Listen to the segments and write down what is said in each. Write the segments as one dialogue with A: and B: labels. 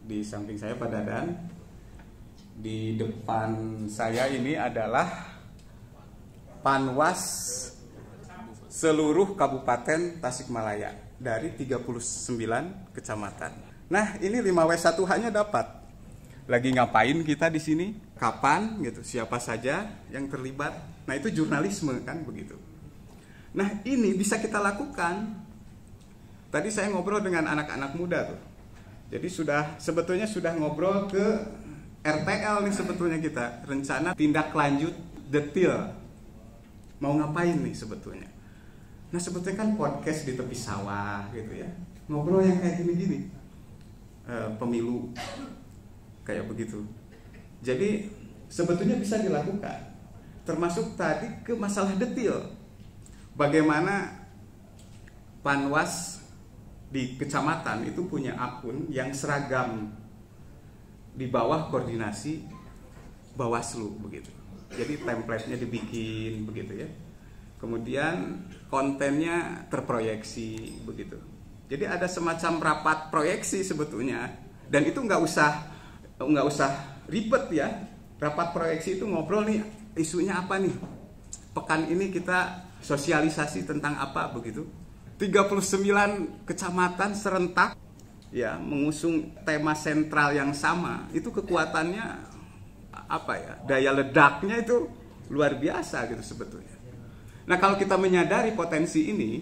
A: Di samping saya Pak Dadan. Di depan saya ini adalah Panwas seluruh Kabupaten Tasikmalaya dari 39 kecamatan. Nah, ini 5W1H-nya dapat. Lagi ngapain kita di sini? Kapan gitu? Siapa saja yang terlibat? Nah, itu jurnalisme kan begitu. Nah, ini bisa kita lakukan. Tadi saya ngobrol dengan anak-anak muda tuh. Jadi sebetulnya sudah ngobrol ke RTL nih sebetulnya kita. Rencana tindak lanjut detail. Mau ngapain nih sebetulnya. Nah, sebetulnya kan podcast di tepi sawah gitu ya. Ngobrol yang kayak gini-gini. Pemilu kayak begitu. Jadi sebetulnya bisa dilakukan. Termasuk tadi ke masalah detail. Bagaimana Panwas di kecamatan itu punya akun yang seragam di bawah koordinasi Bawaslu begitu. Jadi template-nya dibikin begitu ya. Kemudian kontennya terproyeksi begitu. Jadi ada semacam rapat proyeksi sebetulnya, dan itu nggak usah ribet ya. Rapat proyeksi itu ngobrol nih, isunya apa nih? Pekan ini kita sosialisasi tentang apa begitu. 39 kecamatan serentak ya mengusung tema sentral yang sama. Itu kekuatannya apa ya? Daya ledaknya itu luar biasa gitu sebetulnya. Nah, kalau kita menyadari potensi ini,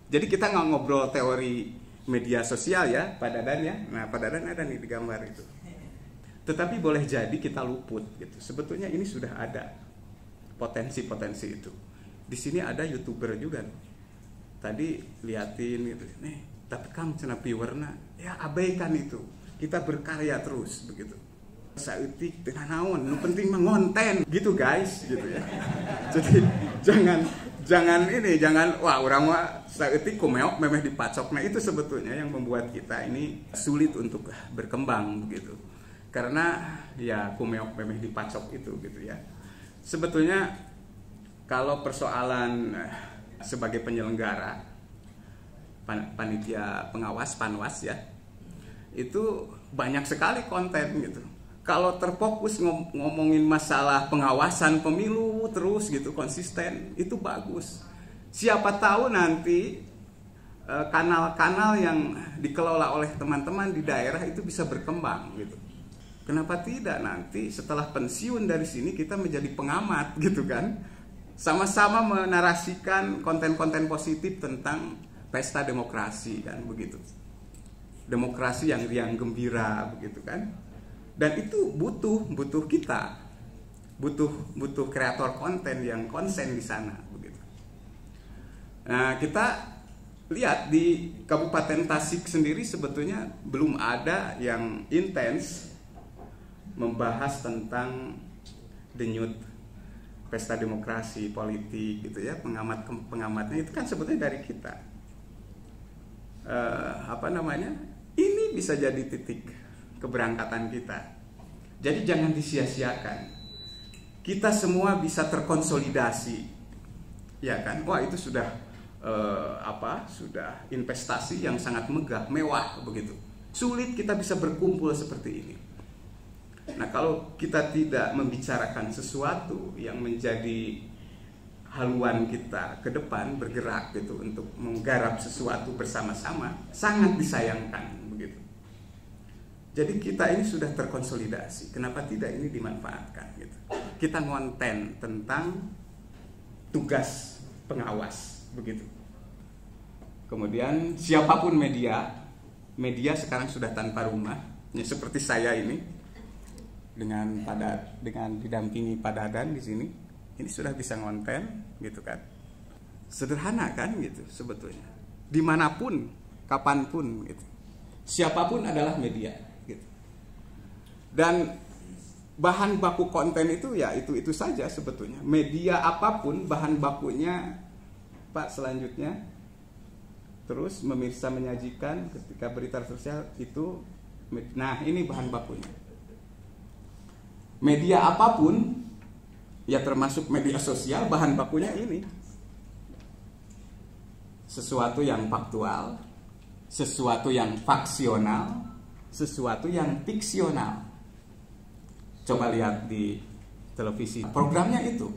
A: jadi kita nggak ngobrol teori media sosial ya, Pak Dadan ya. Nah, Pak Dadan ada nih di gambar itu. Tetapi boleh jadi kita luput gitu. Sebetulnya ini sudah ada potensi-potensi itu. Di sini ada YouTuber juga nih. Tadi liatin gitu. Nih, tapi Kang cenah viewerna ya abaikan itu. Kita berkarya terus begitu. Saeutik teu naon, nu penting mah ngonten gitu guys gitu ya. Jadi jangan wah urang mah saeutik kumeok memeh dipacok. Nah, itu sebetulnya yang membuat kita ini sulit untuk berkembang begitu. Karena ya kumeok memeh dipacok itu gitu ya. Sebetulnya kalau persoalan sebagai penyelenggara panitia pengawas Panwas ya, itu banyak sekali konten gitu. Kalau terfokus ngomongin masalah pengawasan pemilu terus gitu konsisten, itu bagus. Siapa tahu nanti kanal-kanal yang dikelola oleh teman-teman di daerah itu bisa berkembang gitu. Kenapa tidak nanti setelah pensiun dari sini kita menjadi pengamat gitu kan? Sama-sama menarasikan konten-konten positif tentang pesta demokrasi kan begitu. Demokrasi yang riang gembira begitu kan. Dan itu butuh kita. Butuh kreator konten yang konsen di sana begitu. Nah, kita lihat di Kabupaten Tasik sendiri sebetulnya belum ada yang intens membahas tentang denyut pesta demokrasi politik gitu ya. Pengamatnya itu kan sebetulnya dari kita. Ini bisa jadi titik keberangkatan kita. Jadi jangan disia-siakan. Kita semua bisa terkonsolidasi, ya kan? Wah, itu sudah sudah investasi yang sangat mewah begitu. Sulit kita bisa berkumpul seperti ini. Nah, kalau kita tidak membicarakan sesuatu yang menjadi haluan kita ke depan bergerak gitu untuk menggarap sesuatu bersama-sama, sangat disayangkan begitu. Jadi kita ini sudah terkonsolidasi. Kenapa tidak ini dimanfaatkan gitu. Kita ngonten tentang tugas pengawas begitu. Kemudian siapapun media sekarang sudah tanpa rumah. Ya, seperti saya ini dengan didampingi Pak Dadan di sini, ini sudah bisa ngonten gitu kan. Sederhana kan gitu sebetulnya. Dimanapun, kapanpun gitu. Siapapun adalah media gitu. Dan bahan baku konten itu ya itu saja sebetulnya. Media apapun bahan bakunya Pak selanjutnya. Terus pemirsa menyajikan ketika berita sosial itu, nah ini bahan bakunya. Media apapun ya termasuk media sosial, bahan bakunya ini sesuatu yang faktual, sesuatu yang faksional, sesuatu yang fiksional. Coba lihat di televisi, programnya itu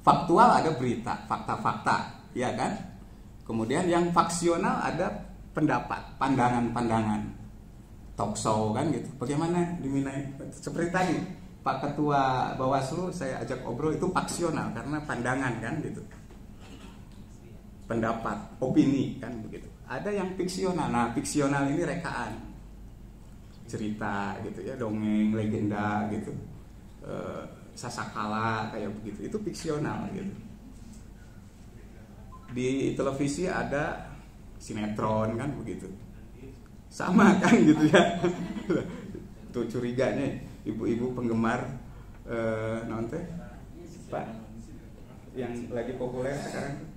A: faktual, ada berita, fakta-fakta, ya kan? Kemudian yang faksional ada pendapat, pandangan-pandangan, talk show kan gitu. Bagaimana diminai? Seperti tadi Pak Ketua Bawaslu saya ajak obrol, itu faksional karena pandangan kan gitu, pendapat, opini kan begitu. Ada yang fiksional. Nah, fiksional ini rekaan, cerita gitu ya, dongeng, legenda gitu, sasakala kayak begitu, itu fiksional gitu. Di televisi ada sinetron kan begitu, sama kan gitu ya. Tuh curiganya ibu-ibu penggemar nonton Pak yang lagi populer sekarang.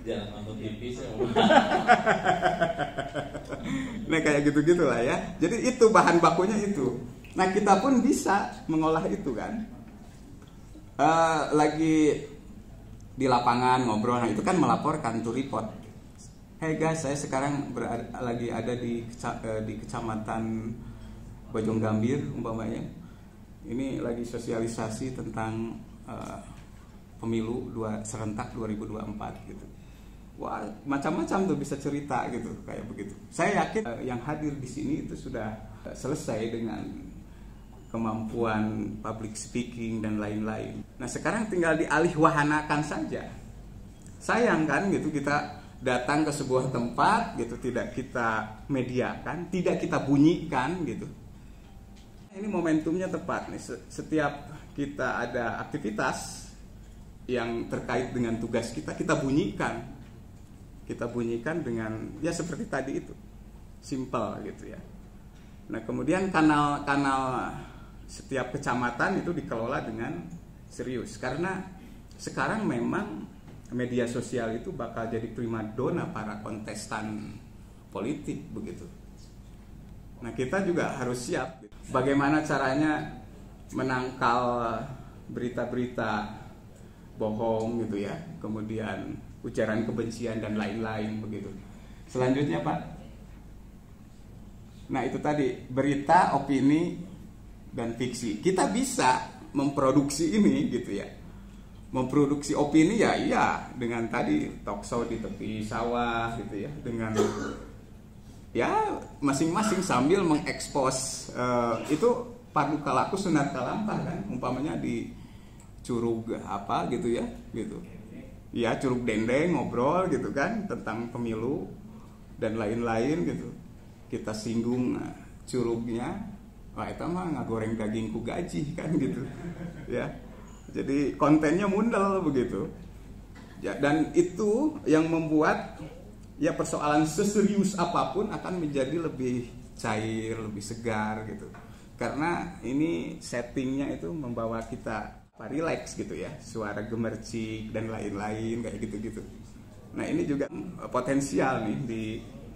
B: Jangan nonton TV sih.
A: Nah kayak gitu-gitulah ya. Jadi itu bahan bakunya itu. Nah kita pun bisa mengolah itu kan. Lagi di lapangan ngobrol, nah itu kan melaporkan to report. Hey guys, saya sekarang lagi ada di kecamatan Bojonggambir umpamanya. Ini lagi sosialisasi tentang pemilu serentak 2024 gitu. Wah, macam-macam tuh bisa cerita gitu kayak begitu. Saya yakin yang hadir di sini itu sudah selesai dengan kemampuan public speaking dan lain-lain. Nah, sekarang tinggal dialihwahanakan saja. Sayang kan gitu, kita datang ke sebuah tempat gitu, tidak kita mediakan, tidak kita bunyikan gitu. Ini momentumnya tepat nih. Setiap kita ada aktivitas yang terkait dengan tugas kita, kita bunyikan dengan ya seperti tadi itu, simple gitu ya. Nah kemudian kanal setiap kecamatan itu dikelola dengan serius, karena sekarang memang media sosial itu bakal jadi primadona para kontestan politik begitu. Nah kita juga harus siap bagaimana caranya menangkal berita-berita bohong gitu ya, kemudian ujaran kebencian dan lain-lain begitu. Selanjutnya Pak, nah itu tadi berita, opini, dan fiksi. Kita bisa memproduksi ini gitu ya, memproduksi opini ya iya dengan tadi talk show di tepi sawah gitu ya, dengan ya masing-masing sambil mengekspos itu padu kalaku sunat kalampah kan, umpamanya di curug apa gitu ya gitu ya, curug dendeng ngobrol gitu kan tentang pemilu dan lain-lain gitu, kita singgung curugnya, wah itu mah ngagoreng daging ku gaji kan gitu ya, jadi kontennya mundal begitu ya. Dan itu yang membuat ya persoalan seserius apapun akan menjadi lebih cair, lebih segar gitu, karena ini settingnya itu membawa kita relax gitu ya, suara gemercik dan lain-lain kayak gitu-gitu. Nah ini juga potensial nih di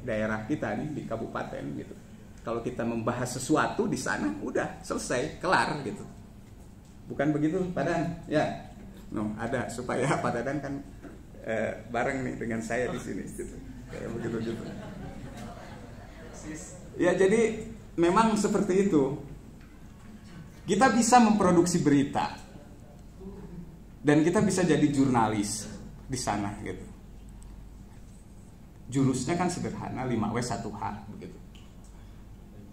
A: daerah kita nih, di kabupaten gitu. Kalau kita membahas sesuatu di sana, udah selesai, kelar gitu. Bukan begitu Pak Dan? Ya, no, ada supaya Pak Dan kan bareng nih dengan saya di sini gitu. Kayak begitu-gitu. Ya jadi memang seperti itu. Kita bisa memproduksi berita. Dan kita bisa jadi jurnalis di sana gitu. Jurusnya kan sederhana, 5W 1H begitu.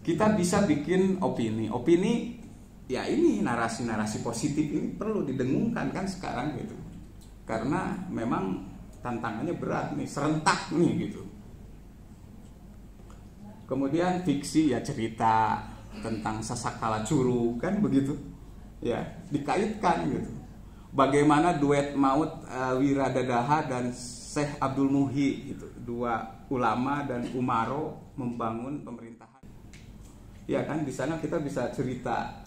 A: Kita bisa bikin opini. Opini ya ini narasi-narasi positif ini perlu didengungkan kan sekarang gitu. Karena memang tantangannya berat nih, serentak nih gitu. Kemudian fiksi ya cerita tentang sasakala curug kan begitu. Ya, dikaitkan gitu. Bagaimana duet maut Wiradadaha dan Syekh Abdul Muhyi itu, dua ulama dan umaro membangun pemerintahan. Ya kan di sana kita bisa cerita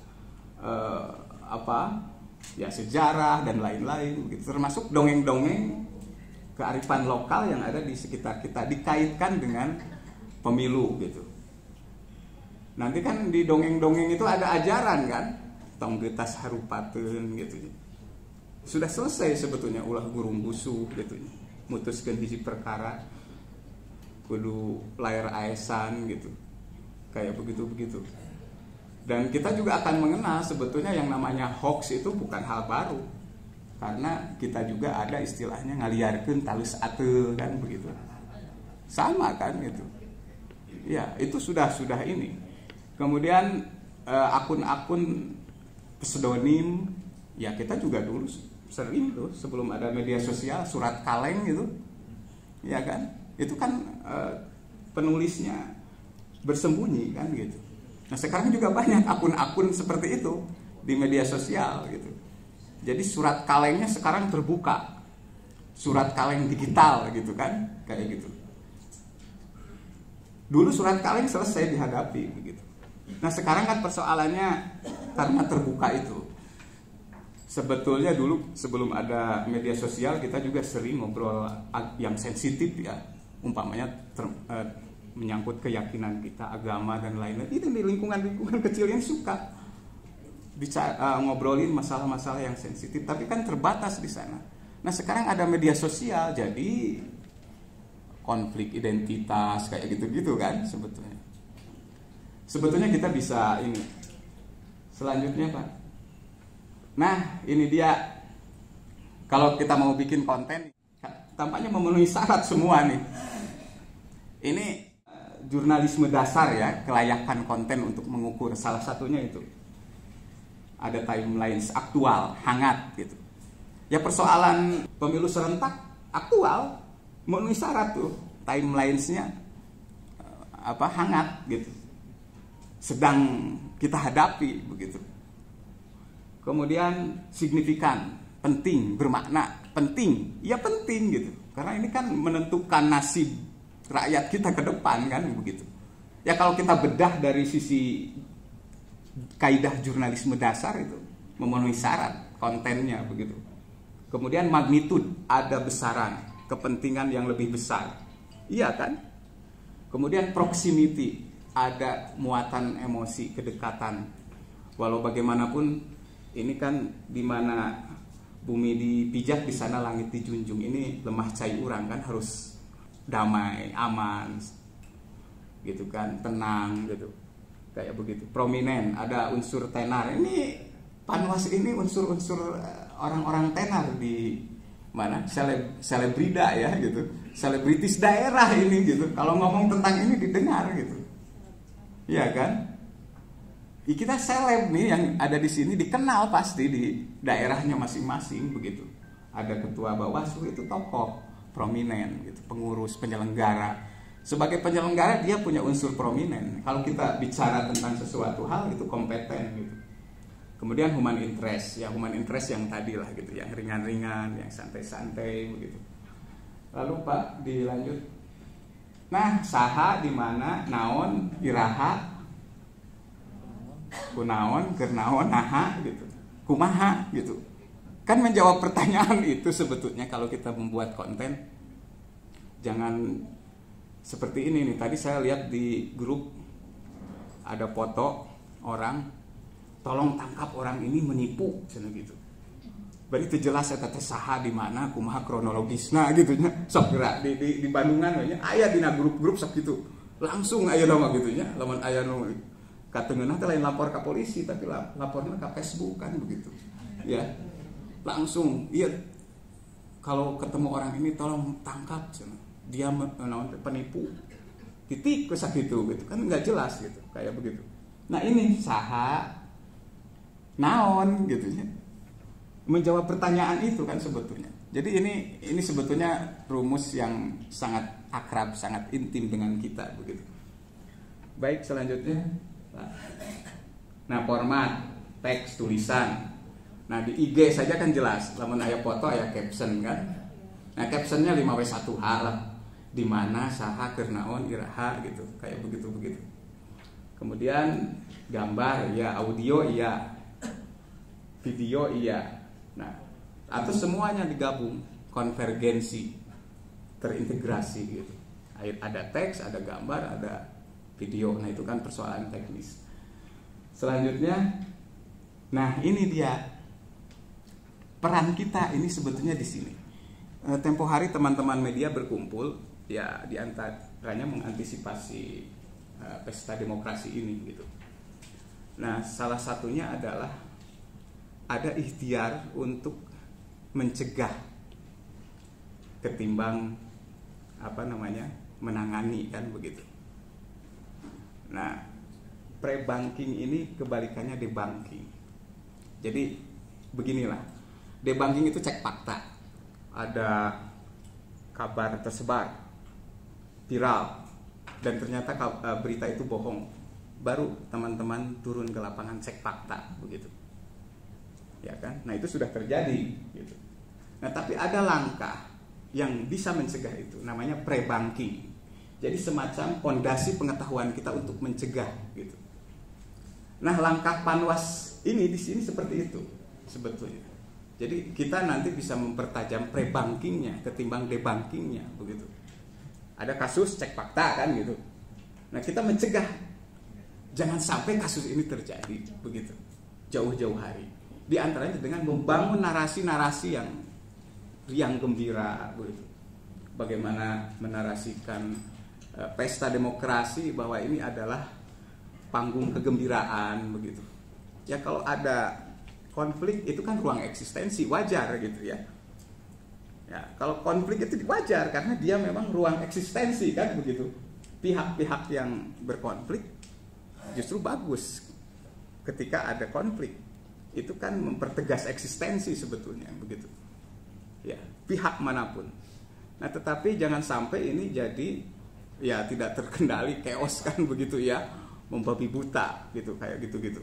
A: ya sejarah dan lain-lain gitu. Termasuk dongeng-dongeng kearifan lokal yang ada di sekitar kita dikaitkan dengan pemilu gitu. Nanti kan di dongeng-dongeng itu ada ajaran kan, tonggetas harupateun gitu. Sudah selesai sebetulnya ulah gurung busu gitu, mutuskan hiji perkara. kudu layar ASN gitu, kayak begitu. Dan kita juga akan mengenal sebetulnya yang namanya hoax itu bukan hal baru, karena kita juga ada istilahnya ngaliarkeun talus ateu kan begitu, sama kan gitu. Ya itu sudah ini. Kemudian akun-akun pseudonim, ya kita juga dulu sering tuh sebelum ada media sosial surat kaleng gitu, ya kan? Itu kan penulisnya bersembunyi kan gitu. Nah sekarang juga banyak akun-akun seperti itu di media sosial gitu. Jadi surat kalengnya sekarang terbuka, surat kaleng digital gitu kan, kayak gitu. Dulu surat kaleng selesai dihadapi begitu. Nah sekarang kan persoalannya karena terbuka itu. Sebetulnya dulu sebelum ada media sosial kita juga sering ngobrol yang sensitif ya, umpamanya menyangkut keyakinan kita, agama dan lain-lain. Itu di lingkungan kecil yang suka ngobrolin masalah-masalah yang sensitif, tapi kan terbatas di sana. Nah sekarang ada media sosial, jadi konflik identitas kayak gitu-gitu kan sebetulnya. Sebetulnya kita bisa ini. Selanjutnya Pak. Nah ini dia. Kalau kita mau bikin konten, tampaknya memenuhi syarat semua nih. Ini jurnalisme dasar ya, kelayakan konten untuk mengukur. Salah satunya itu ada timelines aktual, hangat gitu. Ya persoalan pemilu serentak aktual, memenuhi syarat tuh, timelinesnya hangat gitu, sedang kita hadapi begitu. Kemudian signifikan, penting, bermakna, penting, ya penting gitu, karena ini kan menentukan nasib rakyat kita ke depan kan begitu. Ya kalau kita bedah dari sisi kaidah jurnalisme dasar itu memenuhi syarat kontennya begitu. Kemudian magnitud, ada besaran, kepentingan yang lebih besar, iya kan. Kemudian proximity, ada muatan emosi, kedekatan. Walau bagaimanapun ini kan dimana bumi dipijak di sana langit dijunjung. Ini lemah cai urang kan, harus damai, aman, gitu kan, tenang gitu, kayak begitu. Prominent, ada unsur tenar. Ini Panwas ini unsur-unsur orang-orang tenar di mana, selebrida ya gitu, selebritis daerah ini gitu. Kalau ngomong tentang ini didengar gitu, ya kan. Kita seleb nih yang ada di sini dikenal pasti di daerahnya masing-masing begitu. Ada ketua Bawaslu itu tokoh prominent gitu, pengurus, penyelenggara. Sebagai penyelenggara dia punya unsur prominent. Kalau kita bicara tentang sesuatu hal itu kompeten gitu. Kemudian human interest, ya human interest yang tadi lah gitu, yang ringan-ringan, yang santai-santai begitu. Lalu Pak dilanjut. Nah, saha di mana, naon, iraha, kunaon, kernaon, naha gitu, kumaha gitu. Kan menjawab pertanyaan itu sebetulnya kalau kita membuat konten. Jangan seperti ini nih. Tadi saya lihat di grup ada foto orang, tolong tangkap orang ini menipu, gitu. Berarti itu jelas eta teh saha di mana, kumaha kronologisna gitu nya. Sok gerak di Bandungan we nya aya dina grup-grup sok gitu. Langsung aya nama gitu nya, lamun aya nu katengeunna teh lain lapor ke polisi tapi laporna ke Facebook kan begitu. Ya. Langsung, iya. Kalau ketemu orang ini tolong tangkap cenah. Dia penipu. Titik sakitu gitu kan enggak jelas gitu, kayak begitu. Nah, ini saha naon gitu ya. Menjawab pertanyaan itu kan sebetulnya. Jadi ini sebetulnya rumus yang sangat akrab, sangat intim dengan kita begitu. Baik, selanjutnya. Nah, format teks tulisan. Nah, di IG saja kan jelas, lamun aya foto aya caption kan. Nah, captionnya 5W1H lah. Di mana saha keur naon iraha gitu, kayak begitu. Kemudian gambar ya, audio iya, video iya. Nah, atau semuanya digabung, konvergensi, terintegrasi gitu. Ada teks, ada gambar, ada video. Nah, itu kan persoalan teknis. Selanjutnya, nah ini dia peran kita ini sebetulnya di sini. Tempo hari teman-teman media berkumpul ya di hanya mengantisipasi pesta demokrasi ini gitu. Nah, salah satunya adalah ada ikhtiar untuk mencegah ketimbang menangani kan begitu. Nah, pre-banking ini kebalikannya debunking. Jadi beginilah, debunking itu cek fakta. Ada kabar tersebar viral dan ternyata berita itu bohong, baru teman-teman turun ke lapangan cek fakta begitu, ya kan? Nah, itu sudah terjadi gitu. Nah, tapi ada langkah yang bisa mencegah itu, namanya pre-banking. Jadi semacam fondasi pengetahuan kita untuk mencegah gitu. Nah, langkah Panwas ini di sini seperti itu sebetulnya. Jadi kita nanti bisa mempertajam pre-bankingnya ketimbang debunkingnya begitu. Ada kasus cek fakta kan gitu. Nah, kita mencegah jangan sampai kasus ini terjadi begitu jauh-jauh hari. Di antaranya dengan membangun narasi-narasi yang riang gembira begitu. Bagaimana menarasikan pesta demokrasi bahwa ini adalah panggung kegembiraan begitu. Ya, kalau ada konflik itu kan ruang eksistensi, wajar gitu ya. Ya, kalau konflik itu wajar karena dia memang ruang eksistensi kan begitu. Pihak-pihak yang berkonflik justru bagus ketika ada konflik. Itu kan mempertegas eksistensi sebetulnya begitu. Ya, pihak manapun. Nah, tetapi jangan sampai ini jadi ya tidak terkendali, chaos kan begitu ya, membabi buta gitu kayak gitu-gitu.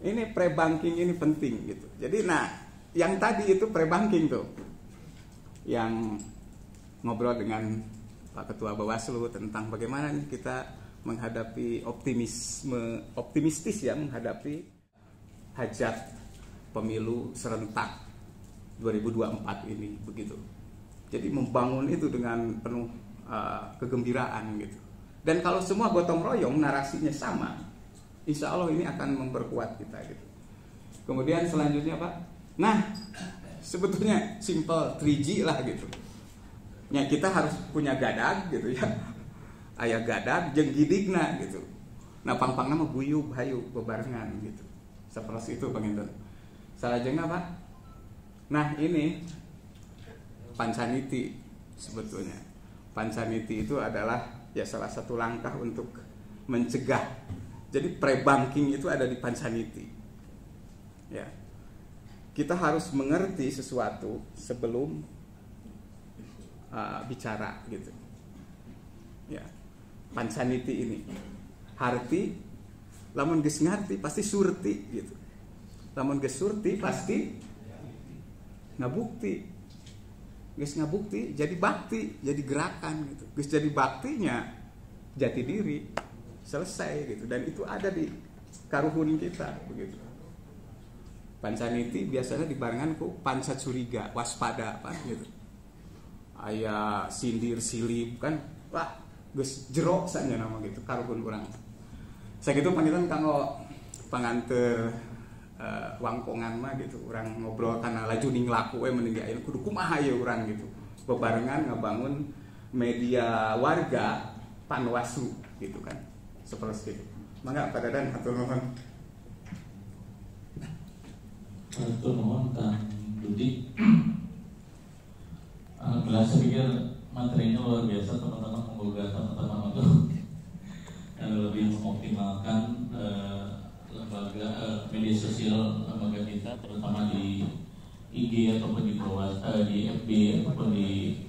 A: Ini pre-banking ini penting gitu. Jadi nah, yang tadi itu pre-banking tuh. Yang ngobrol dengan Pak Ketua Bawaslu tentang bagaimana kita menghadapi optimistis ya menghadapi hajat pemilu serentak 2024 ini begitu. Jadi membangun itu dengan penuh kegembiraan gitu. Dan kalau semua gotong royong narasinya sama, insya Allah ini akan memperkuat kita gitu. Kemudian selanjutnya Pak, nah sebetulnya simple 3G lah gitu. Ya, kita harus punya gadag gitu ya. Aya gadag jeung gidigna gitu. Nah, pang-pang nama guyub hayu bebarengan gitu. Seperti itu Panginten. Salajengna Pak. Nah, ini pancaniti sebetulnya. Pancaniti itu adalah ya salah satu langkah untuk mencegah. Jadi pre-banking itu ada di pancaniti. Ya. Kita harus mengerti sesuatu sebelum bicara gitu. Ya. Pancaniti ini. Harti lamun geus ngarti pasti surti gitu. Lamun geus surti pasti ngabukti. Geus ngabukti jadi bakti, jadi gerakan gitu. Geus jadi baktinya jati diri. Selesai gitu, dan itu ada di karuhun kita begitu. Pancaniti biasanya dibarengan ku panca curiga, waspada Pak gitu. Aya sindir silip kan, wah geus jero saja nama gitu karuhun urang. Sakitu pangitan kanggo panganteur wangkongan mah gitu, urang ngobrol kana laju ning laku we mending aya kudu kumaha ye urang gitu. Bebarengan ngabangun media warga Panwaslu gitu kan. Seperti itu. Mangga Pak Dadan hatur nuhun.
B: Hatur nuhun Kang Dudi. Alhamdulillah saya pikir materinya luar biasa, teman-teman memboga teman-teman untuk lebih mengoptimalkan lembaga media sosial lembaga kita, terutama di IG ataupun di bawah di FB ataupun di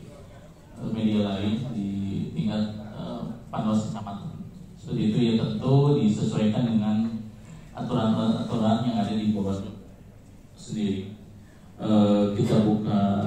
B: media lain di tingkat Panwas kecamatan. Seperti itu ya, tentu disesuaikan dengan aturan-aturan yang ada di bawah sendiri. Kita buka